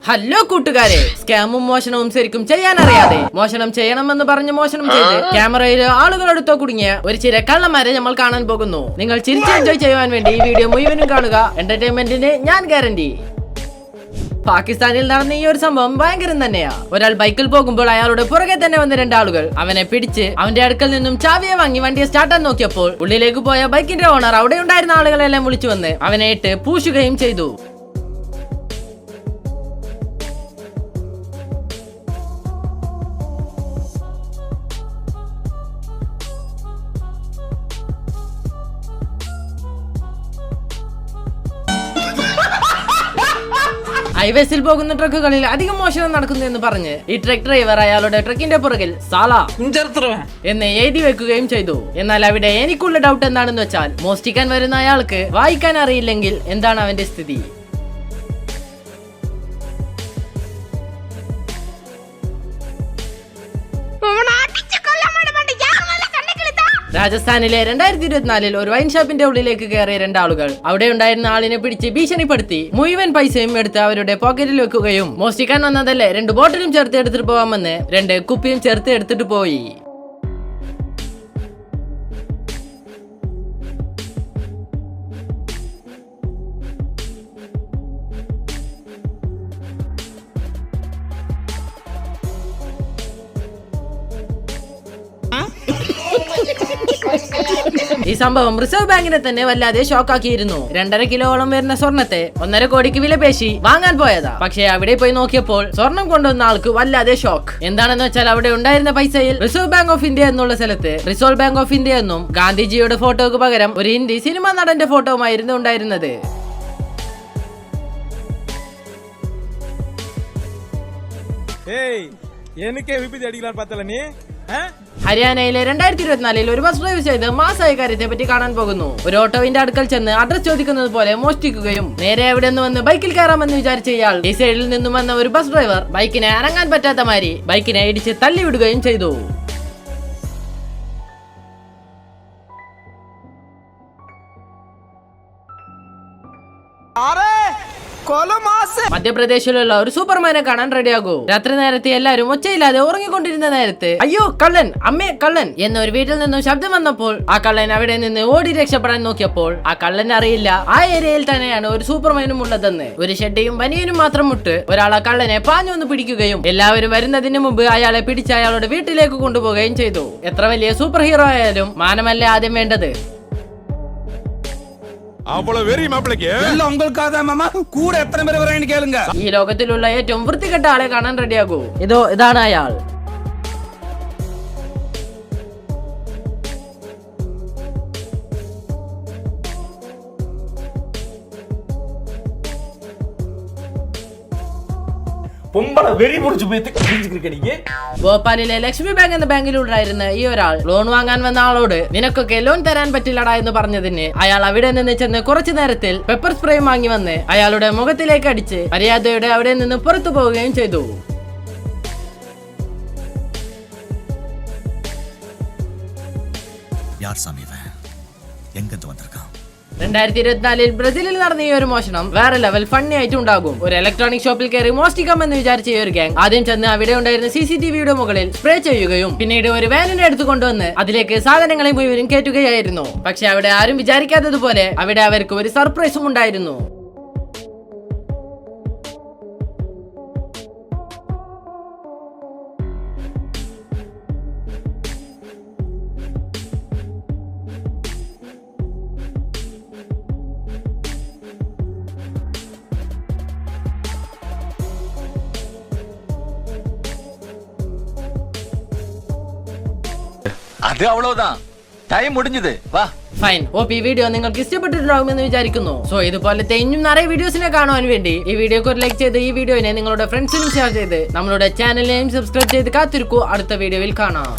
Hello കൂട്ടുകാരെ, സ്കാമും മോഷണവും ശരിക്കും ചെയ്യാൻ അറിയാതെ മോഷണം ചെയ്യണമെന്ന് പറഞ്ഞ് മോഷണം ചെയ്ത് ക്യാമറയിൽ ആളുകളെടുത്തോ കുടുങ്ങിയ ഒരു ചില കള്ളന്മാരെ നമ്മൾ കാണാൻ പോകുന്നു. നിങ്ങൾ ചിരിച്ച് എൻജോയ് ചെയ്യുവാൻ വേണ്ടി ഈ വീഡിയോ മുഴുവനും കാണുക. എന്റർടൈൻമെന്റിന് ഞാൻ ഗ്യാരണ്ടി. പാകിസ്ഥാനിൽ നടന്ന ഈ ഒരു സംഭവം ഭയങ്കരം തന്നെയാ. ഒരാൾ ബൈക്കിൽ പോകുമ്പോൾ അയാളുടെ പുറകെ തന്നെ വന്ന രണ്ടാളുകൾ അവനെ പിടിച്ച് അവന്റെ അടുക്കൽ നിന്നും ചാവിയെ വാങ്ങി വണ്ടിയെ സ്റ്റാർട്ടാൻ നോക്കിയപ്പോൾ ഉള്ളിലേക്ക് പോയ ബൈക്കിന്റെ ഓണർ അവിടെ ഉണ്ടായിരുന്ന ആളുകളെല്ലാം വിളിച്ചു വന്ന് അവനെ ഇട്ട് പൂശുകയും ചെയ്തു. ഹൈവേസിൽ പോകുന്ന ട്രക്കുകളിൽ അധികം മോഷണം നടക്കുന്നു എന്ന് പറഞ്ഞ് ഈ ട്രക്ക് ഡ്രൈവർ അയാളുടെ ട്രക്കിന്റെ പുറകിൽ സാല എന്ന് എഴുതി വെക്കുകയും ചെയ്തു. എന്നാൽ അവിടെ എനിക്കുള്ള ഡൗട്ട് എന്താണെന്ന് വെച്ചാൽ, മോഷ്ടിക്കാൻ വരുന്ന അയാൾക്ക് വായിക്കാൻ അറിയില്ലെങ്കിൽ എന്താണ് അവന്റെ സ്ഥിതി? രാജസ്ഥാനിലെ 2024 ഒരു വൈൻ ഷോപ്പിന്റെ ഉള്ളിലേക്ക് കയറിയ രണ്ടാളുകൾ അവിടെ ഉണ്ടായിരുന്ന ആളിനെ പിടിച്ച് ഭീഷണിപ്പെടുത്തി മുഴുവൻ പൈസയും എടുത്ത് അവരുടെ പോക്കറ്റിൽ വെക്കുകയും മോഷ്ടിക്കാൻ വന്നതല്ലേ, 2 ബോട്ടിലും ചേർത്ത് എടുത്തിട്ട് പോവാമെന്ന് 2 കുപ്പിയും ചേർത്ത് എടുത്തിട്ട് പോയി. ഈ സംഭവം റിസർവ് ബാങ്കിനെ തന്നെ വല്ലാതെ ഷോക്കാക്കിയിരുന്നു. 2.5 കിലോളം വരുന്ന സ്വർണത്തെ 1.5 കോടിക്ക് വില പേശി വാങ്ങാൻ പോയതാ. പക്ഷേ അവിടെ പോയി നോക്കിയപ്പോൾ സ്വർണം കൊണ്ടുവന്ന ആൾക്ക് വല്ലാതെ ഷോക്ക്. എന്താണെന്ന് വെച്ചാൽ അവിടെ ഉണ്ടായിരുന്ന പൈസയിൽ റിസർവ് ബാങ്ക് ഓഫ് ഇന്ത്യ എന്നുള്ള സ്ഥലത്ത് റിസർവ് ബാങ്ക് ഓഫ് ഇന്ത്യ എന്നും ഗാന്ധിജിയുടെ ഫോട്ടോക്ക് പകരം ഒരു ഹിന്ദി സിനിമാ നടന്റെ ഫോട്ടോവുമായിരുന്നു ഉണ്ടായിരുന്നത്. ഹരിയാനയിലെ 2024 ഒരു ബസ് ഡ്രൈവ് ചെയ്ത് മാസമായ കാര്യത്തെ പറ്റി കാണാൻ പോകുന്നു. ഒരു ഓട്ടോവിന്റെ അടുക്കൽ ചെന്ന് അഡ്രസ് ചോദിക്കുന്നത് പോലെ മോഷ്ടിക്കുകയും നേരെ അവിടെ നിന്ന് വന്ന് ബൈക്കിൽ കയറാമെന്ന് വിചാരിച്ച ഇയാൾ ഈ സൈഡിൽ നിന്നും വന്ന ഒരു ബസ് ഡ്രൈവർ ബൈക്കിനെ അനങ്ങാൻ പറ്റാത്ത മാതിരി ബൈക്കിനെ ഇടിച്ച് തള്ളിവിടുകയും ചെയ്തു. മധ്യപ്രദേശിലുള്ള ഒരു സൂപ്പർമാനെ കാണാൻ റെഡിയാകൂ. രാത്രി നേരത്തെ എല്ലാവരും ഒച്ചയില്ലാതെ ഉറങ്ങിക്കൊണ്ടിരുന്ന നേരത്ത് അയ്യോ കള്ളൻ, അമ്മേ കള്ളൻ എന്നൊരു വീട്ടിൽ നിന്നും ശബ്ദം വന്നപ്പോൾ ആ കള്ളൻ അവിടെ നിന്ന് ഓടി രക്ഷപ്പെടാൻ നോക്കിയപ്പോൾ ആ കള്ളൻ അറിയില്ല ആ ഏരിയയിൽ തന്നെയാണ് ഒരു സൂപ്പർമാനും ഉള്ളതെന്ന്. ഒരു ഷെഡിയും ബനിയനും മാത്രം മുട്ട് ഒരാൾ ആ കള്ളനെ പാഞ്ഞു വന്ന് പിടിക്കുകയും എല്ലാവരും വരുന്നതിന് മുമ്പ് അയാളെ പിടിച്ച് അയാളുടെ വീട്ടിലേക്ക് കൊണ്ടുപോവുകയും ചെയ്തു. എത്ര വലിയ സൂപ്പർ ഹീറോ ആയാലും മാനമല്ലേ ആദ്യം വേണ്ടത്. ഈ ലോകത്തിലുള്ള ഏറ്റവും വൃത്തികെട്ട ആളെ കാണാൻ റെഡിയാകൂ. ഇതാണ് അയാൾ. ഭോപ്പാലിലെ ലക്ഷ്മി ബാങ്ക് എന്ന ബാങ്കിലുണ്ടായിരുന്ന ഈ ഒരാൾ ലോൺ വാങ്ങാൻ വന്ന ആളോട് നിനക്കൊക്കെ ലോൺ തരാൻ പറ്റില്ലടാ എന്ന് പറഞ്ഞതിന് അയാൾ അവിടെ നിന്ന് ചെന്ന് കുറച്ചു നേരത്തിൽ പെപ്പർ സ്പ്രേ വാങ്ങി വന്ന് അയാളുടെ മുഖത്തിലേക്ക് അടിച്ച് മര്യാദയോടെ അവിടെ നിന്ന് പുറത്തു പോവുകയും ചെയ്തു. ് 2024 ബ്രസീലിൽ നടന്ന ഈ ഒരു മോഷണം വേറെ ലെവൽ ഫണ്ണി ആയിട്ടുണ്ടാകും. ഒരു ഇലക്ട്രോണിക് ഷോപ്പിൽ കയറി മോഷ്ടിക്കാമെന്ന് വിചാരിച്ച ഈ ഒരു ഗ്യാങ് ആദ്യം ചെന്ന് അവിടെ ഉണ്ടായിരുന്ന CCTVയുടെ മുകളിൽ സ്പ്രേ ചെയ്യുകയും പിന്നീട് ഒരു വാനിനെ എടുത്തു കൊണ്ടുവന്ന് അതിലേക്ക് സാധനങ്ങളെ മുഴുവനും കയറ്റുകയായിരുന്നു. പക്ഷെ അവിടെ ആരും വിചാരിക്കാത്തതുപോലെ അവിടെ അവർക്ക് ഒരു സർപ്രൈസും ഉണ്ടായിരുന്നു. அது அவ்வளவுதான், டைம் முடிஞ்சது, வா. ഫൈൻ. ഈ വീഡിയോ നിങ്ങൾക്ക് ഇഷ്ടപ്പെട്ടിട്ടുണ്ടാകുമെന്ന് വിചാരിക്കുന്നു. സോ ഇതുപോലത്തെ ഇനിയും നിറയെ വീഡിയോസിനെ കാണുവാൻ വേണ്ടി ഈ വീഡിയോക്ക് ഒരു ലൈക്ക് ചെയ്ത് ഈ വീഡിയോനെ നിങ്ങളുടെ ഫ്രണ്ട്സിനും ഷെയർ ചെയ്ത് നമ്മളുടെ ചാനലിനെയും സബ്സ്ക്രൈബ് ചെയ്ത് കാത്തിരിക്കൂ. അടുത്ത വീഡിയോയിൽ കാണാം.